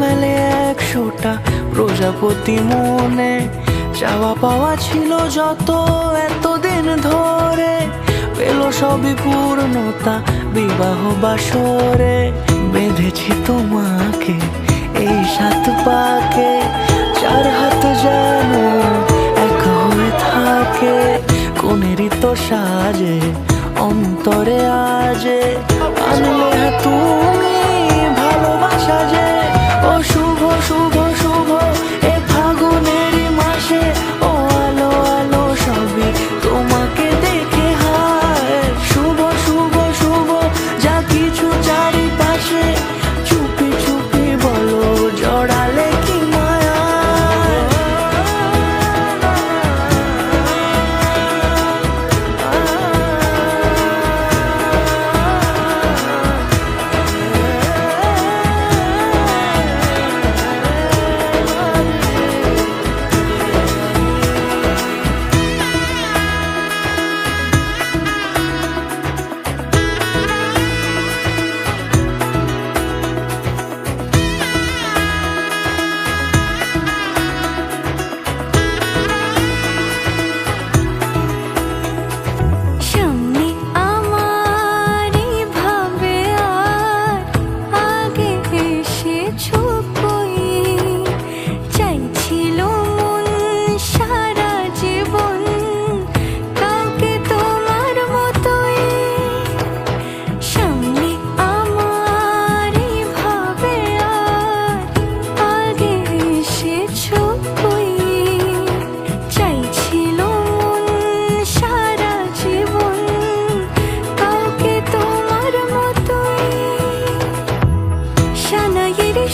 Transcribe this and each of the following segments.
মেলে 100টা প্রজাপতি মনে। চাওয়া পাওয়া ছিল যত এতদিন ধরে, পেল সবই পূর্ণতা বিবাহ বাসরে। বেঁধেছি তোমাকে এই 7 পাকে, 4 হাত যেন এক হয়ে থাকে। কোনেরই তো সাজে অন্তরে আজে, আনলে তুমি ভালোবাসা যে। ও শুভ শুভ শুভ এ ফাগুনেরই মাসে, ও আলো আলো সবই তোমাকে দেখে হায়। শুভ শুভ শুভ যা কিছু চারিপাশে, চুপি চুপি বলো জড়ালে কি মায়া।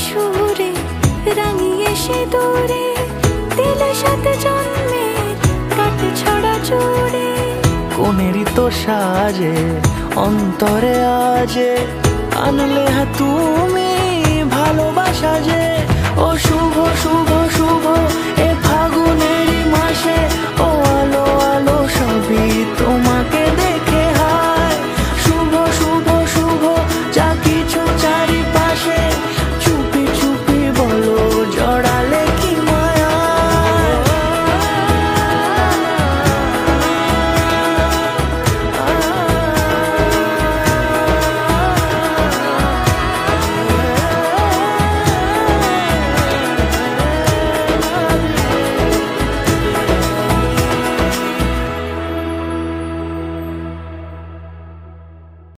সুরে রাঙিয়ে সে দূরে, দিলে 7 জন্মের কাট ছড়া জোরে। কোনেরই তো সাজে অন্তরে আজে, আনলে তুমি ভালোবাসা যে। ও শুভ শুভ শুভ এ ফাগুনেরই মাসে,